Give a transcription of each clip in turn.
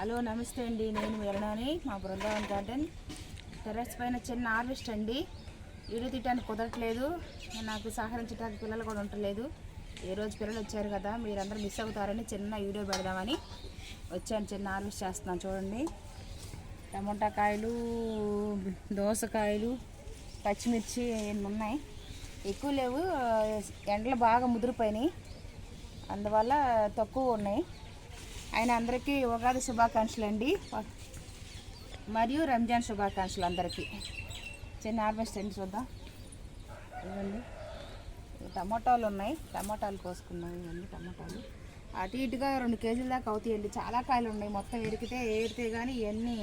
Hello నమస్తే అండి, నేను మీరణాని. మా బృందావన్ గార్డెన్ టెర్రస్ పైన చిన్న హార్వెస్ట్ అండి. వీడియో తీయడానికి కుదరట్లేదు, నాకు సహకరించడానికి పిల్లలు కూడా ఉండట్లేదు. ఏ రోజు పిల్లలు వచ్చారు కదా, మీరందరూ మిస్ అవుతారని చిన్న వీడియో పెడదామని వచ్చాను. చిన్న హార్వెస్ట్ చేస్తున్నాను చూడండి. టమోటా కాయలు, దోసకాయలు, పచ్చిమిర్చి ఎన్ని ఉన్నాయి. ఎక్కువ లేవు, ఎండలు బాగా ముదిరిపోయినాయి, అందువల్ల తక్కువ ఉన్నాయి. ఆయన అందరికీ ఉగాది శుభాకాంక్షలు అండి, మరియు రంజాన్ శుభాకాంక్షలు అందరికీ. చిన్న హార్వెస్ట్ అండి, చూద్దాం. ఇవ్వండి, టమోటాలు ఉన్నాయి, టమోటాలు కోసుకున్నాం. ఇవన్నీ టమోటాలు అటు ఇటుగా 2 కేజీల దాకా అవుతాయండి. చాలా కాయలు ఉన్నాయి, మొత్తం ఏరితే కానీ ఇవన్నీ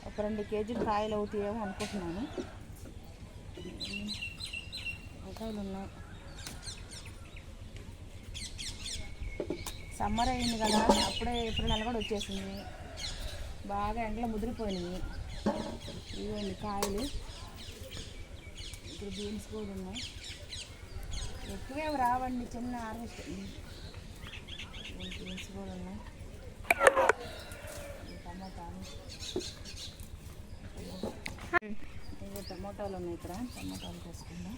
ఒక 2 కేజీలు కాయలు అవుతాయేమో అనుకుంటున్నాను. కాయలు ఉన్నాయి. సమ్మర్ అయింది కదా, అప్పుడే ఏప్రిల్ నెల కూడా వచ్చేసింది. బాగా ఎండలో ముదిరిపోయినాయి. ఇవ్వండి కాయలు. ఇప్పుడు బీన్స్ కూడా ఉన్నాయి. ఎక్కువేమి రావండి, చిన్న హార్వెస్ట్. బీన్స్ కూడా ఉన్నాయి. టమాటాలు, ఇవి టమాటాలు ఉన్నాయి. ఇక్కడ టమాటాలు తీసుకుందాం.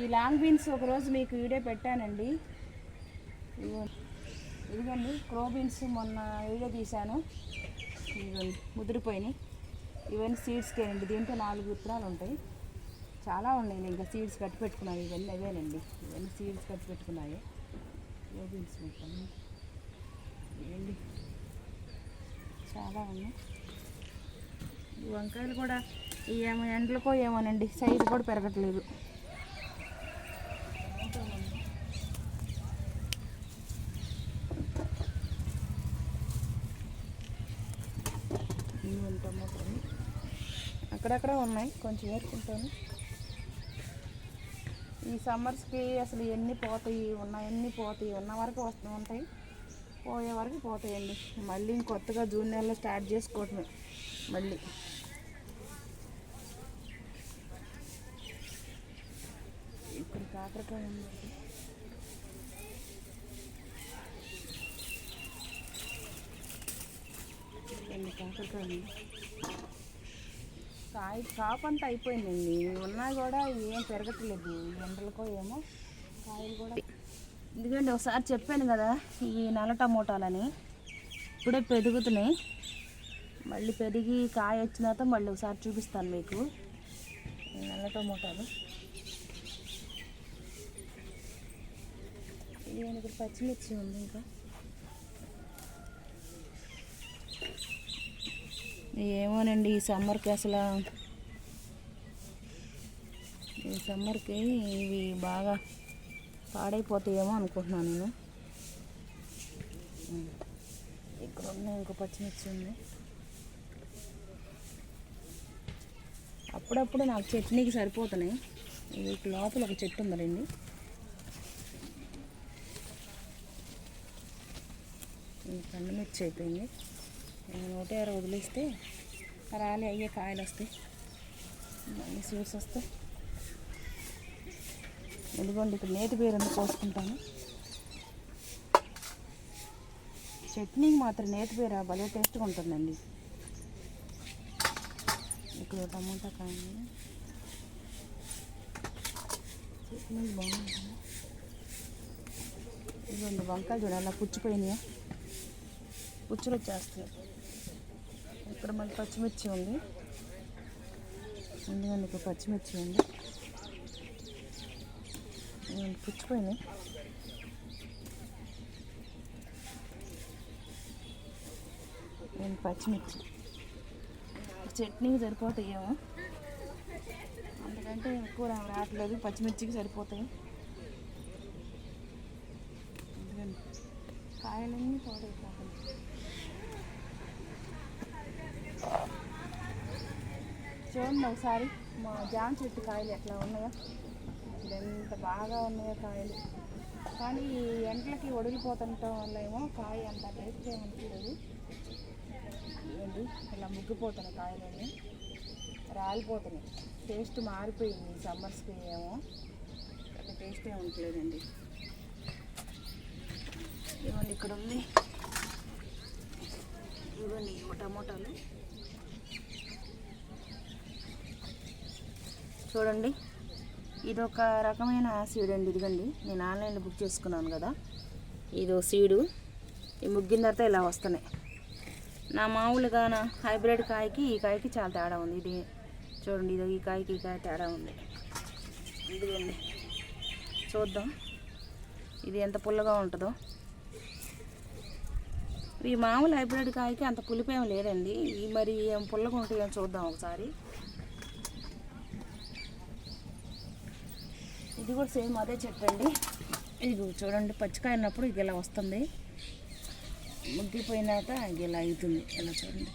ఈ లాంగ్ బీన్స్ ఒకరోజు మీకు వీడియో పెట్టానండి. ఇదిగోండి క్రో బీన్స్, మొన్న వీడియో తీశాను. ఇదిగోండి ముదిరిపోయినాయి. ఇవన్నీ సీడ్స్కేనండి. దీంట్లో 4 విత్తనాలు ఉంటాయి. చాలా ఉన్నాయి, ఇంకా సీడ్స్ కట్టి పెట్టుకున్నాయి. ఇవన్నీ అవేనండి, ఇవన్నీ సీడ్స్ కట్టి పెట్టుకున్నాయి. క్రో బీన్స్ మొత్తం ఇవన్నీ చాలా ఉన్నాయి. ఈ వంకాయలు కూడా ఏమో ఎండలకో ఏమోనండి, సైజు కూడా పెరగట్లేదు. టమాటాలు అక్కడక్కడ ఉన్నాయి, కొంచెం వేసుకుంటాను. ఈ సమ్మర్స్కి అసలు ఎన్ని పోతాయి, ఉన్న వరకు వస్తూ ఉంటాయి, పోయే వరకు పోతాయండి. మళ్ళీ కొత్తగా జూన్ నెలలో స్టార్ట్ చేసుకోవటమే. మళ్ళీ ఇక్కడ కాకరకాయ ఉంది. కాకరకాయ కాపు అంతా అయిపోయిందండి. ఉన్నా కూడా ఏం పెరగట్లేదు, ఎండలకో ఏమో. కాయలు కూడా ఎందుకంటే ఒకసారి చెప్పాను కదా, ఇవి నల్ల టమోటాలని ఇప్పుడే పెరుగుతున్నాయి. మళ్ళీ పెరిగి కాయ వచ్చిన తర్వాత మళ్ళీ ఒకసారి చూపిస్తాను మీకు. నల్ల టమోటాలు ఇది. ఇక్కడ పచ్చిమిర్చి ఉంది. ఇంకా ఏమోనండి, ఈ సమ్మర్కి ఇవి బాగా పాడైపోతాయేమో అనుకుంటున్నాను నేను. ఇక్కడ ఉన్నాయి, ఇంకో పచ్చిమిర్చి ఉంది. అప్పుడప్పుడు నాకు చట్నీకి సరిపోతున్నాయి. వీటి లోపల ఒక చెట్టు ఉందండి. పండుమిర్చి అయిపోయింది. 150 వదిలేస్తే రాలి అయ్యే కాయలు వస్తాయి, మళ్ళీ సీడ్స్ వస్తాయి. ఎందుకంటే ఇక్కడ నేతి బీరని కోసుకుంటాను. చట్నీకి మాత్రం నేతి బీర భలే టేస్ట్గా ఉంటుందండి. ఇక్కడ టమాటా కాయ చట్నీ బాగుంటుంది. ఇదిగోండి వంకాయలు చూడాలి, అలా పుచ్చిపోయినాయా, పుచ్చులు వచ్చేస్తాయి. ఇక్కడ మళ్ళీ పచ్చిమిర్చి ఉంది. ఎందుకంటే ఇక్కడ పచ్చిమిర్చి ఉంది, పుచ్చిపోయినాయి. పచ్చిమిర్చి చట్నీకి సరిపోతాయేమో, అందుకంటే ఎక్కువ రావట్లేదు. పచ్చిమిర్చికి సరిపోతాయి. ఎందుకంటే కాయలన్నీ పాడైపోతాయి. చూడండి ఒకసారి మా జామ చెట్టు కాయలు ఎట్లా ఉన్నాయో, ఎంత బాగా ఉన్నాయో కాయలు. కానీ ఈ ఎండలకి ఒడిగిపోతుండటం వల్ల ఏమో కాయ అంత టేస్ట్ ఏమనిపించదు. ఏంటి ఇలా ముగ్గిపోతున్నాయి కాయలన్నీ, రాలిపోతున్నాయి. టేస్ట్ మారిపోయింది. సమ్మర్స్కి ఏమో అంత టేస్ట్ ఏమి ఉండలేదండి. ఇవ్వండి ఇక్కడ ఉంది ఇవ్వండి టమోటాలు చూడండి. ఇది ఒక రకమైన సీడ్ అండి. ఇదిగండి నేను ఆన్లైన్లో బుక్ చేసుకున్నాను కదా, ఇదో సీడు. ఈ ముగ్గిన తర్వాత ఇలా వస్తున్నాయి. నా మామూలుగా నా హైబ్రిడ్ కాయకి ఈ కాయకి చాలా తేడా ఉంది. ఇది చూడండి, ఇది ఈ కాయకి ఈ కాయ తేడా ఉంది. ఇదిగోండి చూద్దాం ఇది ఎంత పుల్లగా ఉంటుందో. ఈ మామూలు హైబ్రిడ్ కాయకి అంత పులిపేం లేదండి. ఈ మరి ఏం పుల్లగా ఉంటాయో చూద్దాం ఒకసారి. ఇది కూడా సేమ్ అదే చెట్టు అండి. ఇది చూడండి, పచ్చికాయ ఉన్నప్పుడు ఇది ఇలా వస్తుంది, ముగ్గిపోయినాక ఇది ఇలా అవుతుంది. ఇలా చూడండి.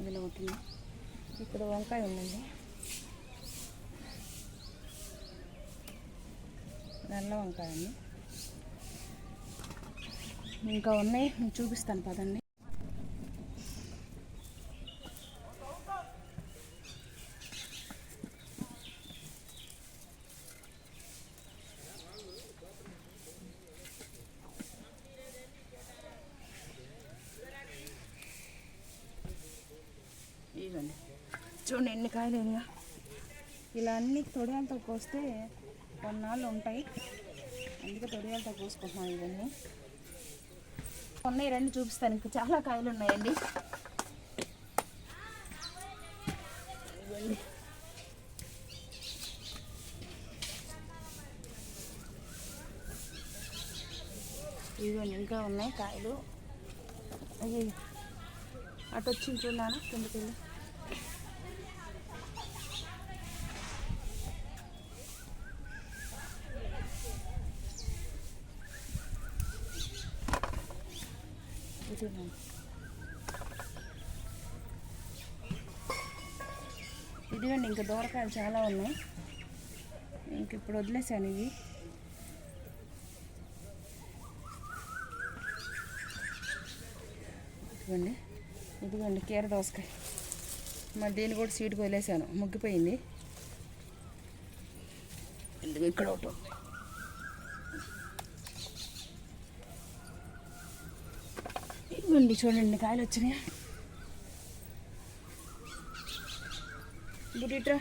ఇదిలో అవుతుంది. ఇక్కడ వంకాయ ఉందండి, నల్ల వంకాయ అండి. ఇంకా ఉన్నాయి, నేను చూపిస్తాను పదండి. ఇవ్వండి చూడండి ఎన్ని కాయలు అయినాయా. ఇలా అన్ని తొడియాలతో కోస్తే కొన్నాళ్ళు ఉంటాయి, అందుకే తొడియాలతో కోసుకుంటున్నాం. ఇవన్నీ ఉన్నాయి, రెండు చూపిస్తాను. ఇంకా చాలా కాయలు ఉన్నాయండి. ఇవ్వండి ఇవ్వండి ఇంకా ఉన్నాయి కాయలు. అయ్యి అటు వచ్చింది చూడానా, కిందకి వెళ్ళి. ఇదిగోండి ఇంకా దూరకాయలు చాలా ఉన్నాయి, ఇంక ఇప్పుడు వదిలేసాను ఇవి. ఇదిగోండి ఇదిగోండి కీర దోసకాయ, మరి దీన్ని కూడా సీటుకు వదిలేసాను, ముగ్గిపోయింది. ఇదిగో ఇక్కడ ఒకటి ఉంది. ఇవ్వండి చూడండి కాయలు వచ్చినాయి. బుడిట్రా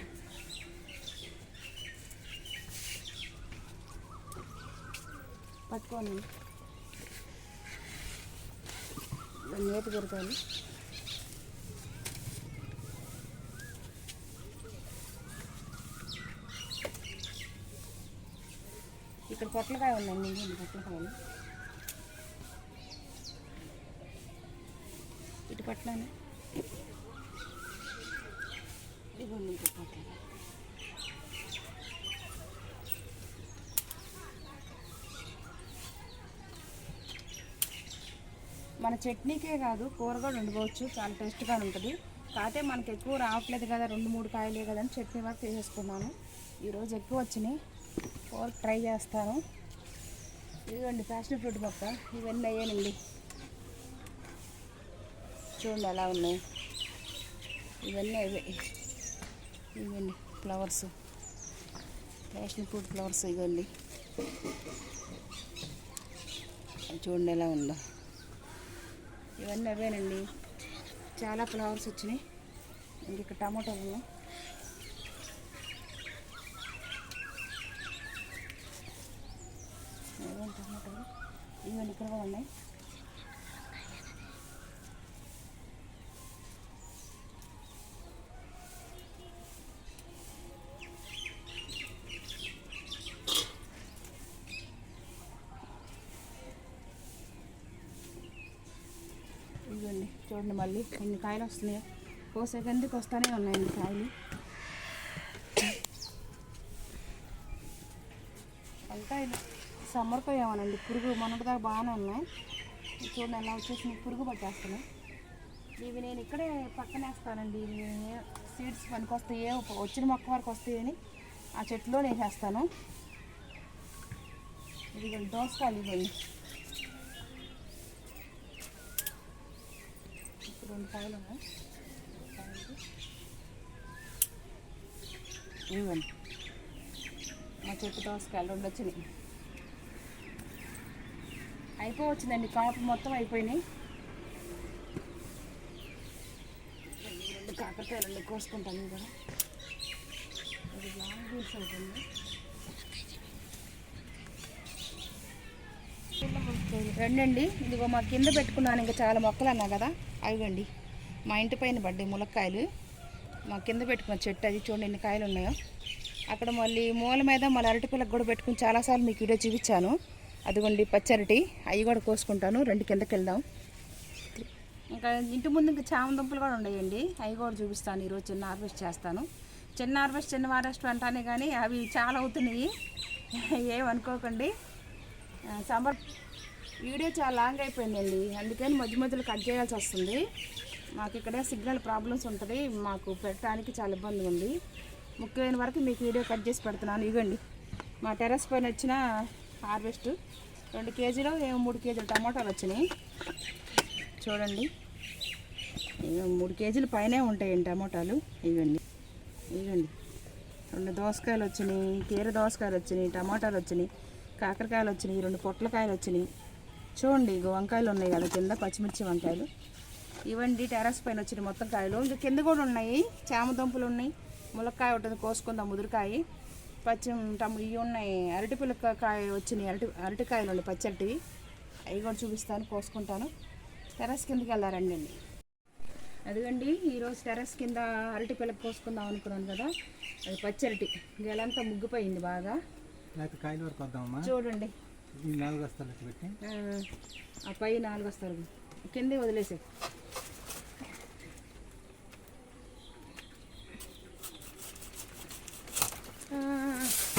పట్టుకోండి, నేత దొరకాలి. ఇక్కడ పొట్లకాయ ఉందండి, ఇంకొన్ని పొట్లకాయలు ఇటు పట్లనే. ఇదిగోండి ఇంకో పొట్లకాయ. మన చట్నీకే కాదు కూర కూడా వండుకోవచ్చు, చాలా టేస్ట్గా ఉంటుంది. కాకపోతే మనకి ఎక్కువ రావట్లేదు కదా, 2-3 కాయలే కదా అని చట్నీ వరకు తీసేసుకున్నాను. ఈరోజు ఎక్కువ వచ్చినాయి, కూర ట్రై చేస్తాను. ఇదిగోండి ప్యాషన్ ఫ్రూట్ మొక్క, ఇవన్నీ అయ్యానండి. చూడండి ఎలా ఉన్నాయి, ఇవన్నీ అవే. ఇవన్నీ ఫ్లవర్స్, ప్యాషన్ ఫ్రూట్ ఫ్లవర్స్. ఇవన్నీ చూడండి ఎలా ఉందో, ఇవన్నీ అవేనండి. చాలా ఫ్లవర్స్ వచ్చినాయి. ఇంక ఇక్కడ టమాటోలు ఉన్నాయి. టమాటోలు ఇవన్నీ ఇక్కడ కూడా ఉన్నాయి. ఇవ్వండి చూడండి మళ్ళీ ఎన్ని కాయలు వస్తున్నాయో, కోసే గందికి వస్తూనే ఉన్నాయండి కాయలు. వంకాయలు సమ్మర్తో ఏమోనండి, పురుగు మొన్నటిదాకా బాగానే ఉన్నాయి. చూడండి ఎలా వచ్చేసి పురుగు పట్టేస్తున్నాయి. ఇవి నేను ఇక్కడే పక్కన వేస్తానండి. సీడ్స్ పనికి వస్తాయి, వచ్చిన మొక్క వరకు వస్తాయని ఆ చెట్టులో వేసేస్తాను. ఇదిగోండి దోసకాయలు, ఇవ్వండి 2 కాయలు ఉన్నాయి. ఇవ్వండి మా చెట్టు దోసకాయలు 2 వచ్చినాయి. అయిపోవచ్చిందండి, కాపు మొత్తం అయిపోయినాయి. 2 కాకరకాయలు కోసుకుంటాను కూడా. ఇది లాంగ్ పీస్ అవుతుంది. రెండండి, ఇదిగో మా కింద పెట్టుకున్నాను ఇంకా చాలా మొక్కలు అన్నా కదా, అవిగండి మా ఇంటి పైన పడ్డాయి ములక్కాయలు. మా కింద పెట్టుకున్న చెట్టు అది చూడండి ఎన్ని కాయలు ఉన్నాయో. అక్కడ మళ్ళీ మూల మీద మళ్ళీ అరటి పిల్లకి కూడా పెట్టుకుని చాలాసార్లు మీకు వీడియో చూపించాను. అదిగోండి పచ్చరటి, అవి కూడా కోసుకుంటాను. 2 కిందకి వెళ్దాం. ఇంకా ఇంటి ముందు ఇంకా చామ దుంపలు కూడా ఉన్నాయండి, అవి కూడా చూపిస్తాను. ఈరోజు చిన్న హార్వెస్ట్ చేస్తాను. చిన్న హార్వెస్ట్ అంటానే కానీ అవి చాలా అవుతున్నాయి, ఏమనుకోకండి. సమ్మర్ వీడియో చాలా లాంగ్ అయిపోయిందండి, అందుకని మధ్య మధ్యలో కట్ చేయాల్సి వస్తుంది. మాకు ఇక్కడ సిగ్నల్ ప్రాబ్లమ్స్ ఉంటుంది, మాకు పెట్టడానికి చాలా ఇబ్బంది ఉంది. ముఖ్యమైన వరకు మీకు వీడియో కట్ చేసి పెడుతున్నాను. ఇవ్వండి మా టెర్రస్ పైన వచ్చిన హార్వెస్ట్. 2 కేజీలు 3 కేజీలు టమాటాలు వచ్చినాయి చూడండి. 3 కేజీల పైనే ఉంటాయండి టమాటాలు. ఇవ్వండి 2 దోసకాయలు వచ్చినాయి, కీర దోసకాయలు వచ్చినాయి, టమాటాలు వచ్చినాయి, కాకరకాయలు వచ్చినాయి, 2 పొట్లకాయలు వచ్చినాయి. చూడండి ఇగో వంకాయలు ఉన్నాయి కదా కింద, పచ్చిమిర్చి వంకాయలు. ఇవ్వండి టెర్రస్ పైన వచ్చిన మొత్తం కాయలు. ఇంకా కింద కూడా ఉన్నాయి, చామ దుంపలు ఉన్నాయి, ములక్కాయ ఉంటుంది కోసుకుందాం, ముదురుకాయ, ఇవి ఉన్నాయి, అరటిపిల్లకాయ వచ్చినాయి, అరటికాయలు ఉన్నాయి పచ్చటివి, అవి కూడా చూపిస్తాను, కోసుకుంటాను. టెర్రస్ కిందకి వెళ్ళారండి. అదిగండి ఈరోజు టెర్రస్ కింద అరటిపిల్లకి కోసుకుందాం అనుకున్నాను కదా, అది పచ్చరటి గెలంతా ముగ్గిపోయింది బాగా. చూడండి ఆ పై 4 వస్తారు, కిందే వదిలేసే.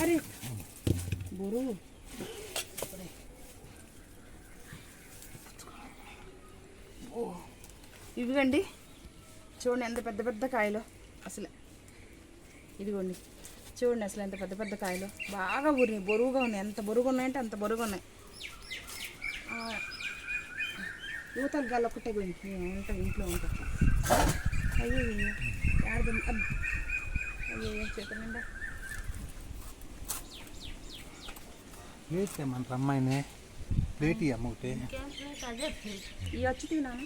అరే బరువు ఇవిగండి చూడండి ఎంత పెద్ద పెద్ద కాయలు అసలు. ఇదిగోండి చూడండి అసలు ఎంత పెద్ద పెద్ద కాయలు, బాగా ఊరినాయి, బరువుగా ఉన్నాయి. ఎంత బరువుగా ఉన్నాయంటే అంత బరువుగా ఉన్నాయి. యువతల గాలి ఒక్కటే పోయింది, ఉంటుంది ఇంట్లో ఉంటుంది. అయ్యో అయ్యో చేతనండి మన అమ్మాయినే ప్లేట్ అమ్మవుతే ఇవి వచ్చి తిన్నాను,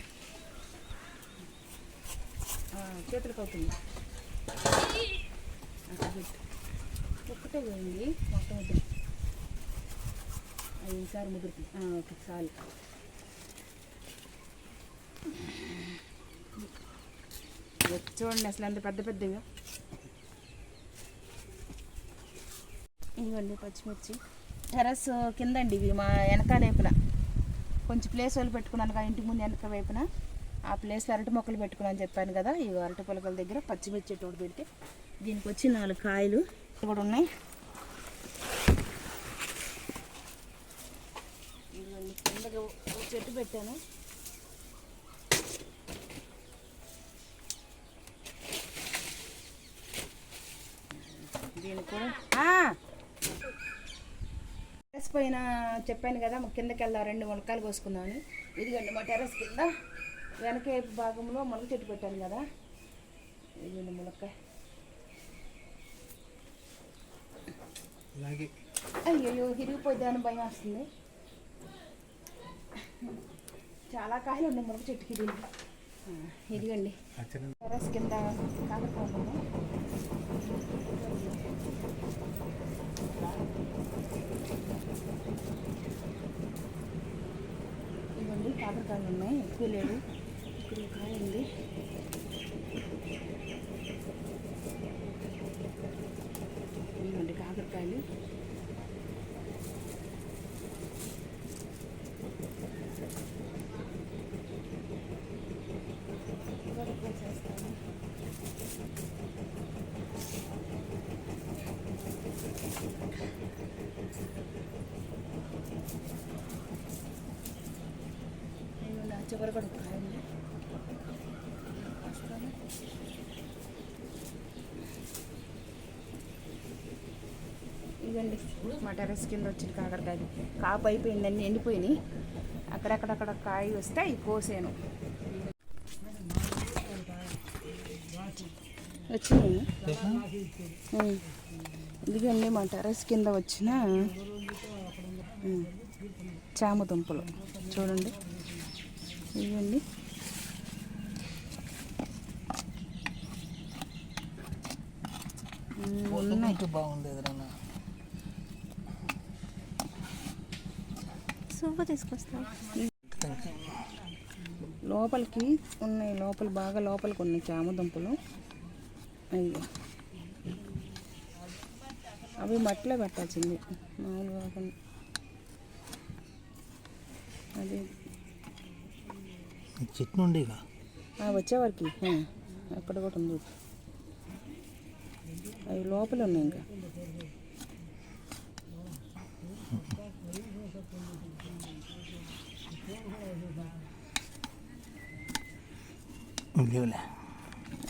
చేతులకు అవుతుంది. ఒక్కటే పోయింది మొత్తం. ఈసారి ముగ్గురికి ఓకే చాలు. చూడండి అసలు ఎంత పెద్ద పెద్దగా. ఇవ్వండి పచ్చిమిర్చి టెర్రస్ కిందండి, ఇవి మా వెనకాల వైపున కొంచెం ప్లేస్ వాళ్ళు పెట్టుకున్నాను కదా ఇంటి ముందు వెనక వైపున, ఆ ప్లేస్లో అరటి మొక్కలు పెట్టుకున్నాను చెప్పాను కదా. ఈ అరటి పొలకల దగ్గర పచ్చిమిర్చి తోడు పెడితే దీనికి వచ్చి 4 కాయలు కూడా ఉన్నాయి. ఇవ్వండి కిందగా చెట్టు పెట్టాను. దీనికి కూడా టెర్రస్ పైన చెప్పాను కదా మా కిందకి వెళ్దా 2 ములక్కాయలు కోసుకుందామని. ఇదిగండి మా టెర్రస్ కింద వెనక భాగంలో మొలక చెట్టు పెట్టాను కదా, ఇదిగండి ములక్కాయ. అయ్యో ఇరిగిపోద్దాని భయం వస్తుంది. చాలా కాయలు ఉన్నాయి ములక చెట్టుకి. ఇదిగండి టెర్రస్ కింద కాకరకాయలు, ఇవ్వండి కాకరకాయలు ఉన్నాయి, ఎక్కువ లేదు. ఇక్కడ కాయ ఉంది. ఇవ్వండి కాకరకాయలు. చివరి కూడా కాయండి. ఇవ్వండి మా టెర్రస్ కింద వచ్చిన కాకరకాయలు. కాపు అయిపోయిందండి, ఎండిపోయినాయి. అక్కడక్కడక్కడ కాయ వస్తే అవి కోసాను. వచ్చినాయి. ఇదిగండి మా టెర్రస్ కింద వచ్చిన చామ దుంపలు చూడండి. ఇదిగండి ఉన్నాయి. బాగుంది ఎదురన్నా సూపర్ తీసుకొస్తా. లోపలికి ఉన్నాయి, లోపల బాగా లోపలికి ఉన్నాయి చామ దుంపలు. అయ్యో అవి మట్టిలో పెట్టాల్సింది మామూలుగా కాకుండా. అది చెట్టు నుండి వచ్చేవారికి అక్కడ కూడా ఉంది. అవి లోపల ఉన్నాయి ఇంకా.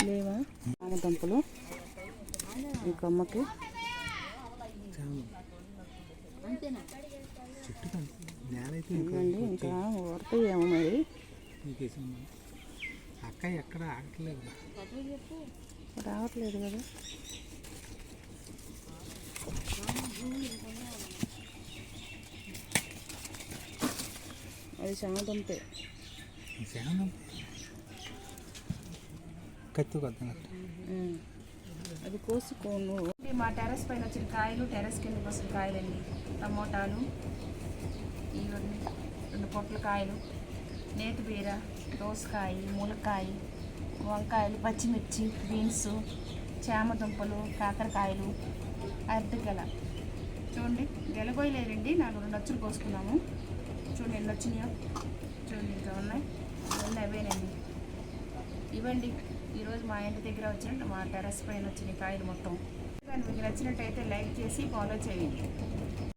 లేవా చామ దుంపలు ఈ కొమ్మకి? ఇవ్వండి ఇంకా ఊరతాయేమో మరి. అక్క ఎక్కడ ఆగట్లేదు, రావట్లేదు కదా. అది చామ దుంపే. కత్తి కొద్దా అది కోసుకోను. మా టెర్రస్ పైన వచ్చిన కాయలు, టెర్రస్ కిందకి వచ్చిన కాయలండి. టమోటాలు, ఇవన్నీ 2 పొట్ల కాయలు, నేతి బీర, దోసకాయ, ములక్కాయ, వంకాయలు, పచ్చిమిర్చి, బీన్స్, చామ దుంపలు, కాకరకాయలు, అరటిగెల. చూడండి గెలగొయ్యలేదండి, 4 నచ్చులు కోసుకున్నాము. చూడండి ఎన్ని వచ్చినాయో చూడండి. ఇంకా ఉన్నాయి, ఇవన్నీ అవేనండి. ఇవ్వండి ఈరోజు మా ఇంటి దగ్గర వచ్చినట్టు మా టెర్రస్ పైన వచ్చిన కాయలు మొత్తం. మీకు నచ్చినట్టయితే లైక్ చేసి ఫాలో చేయండి.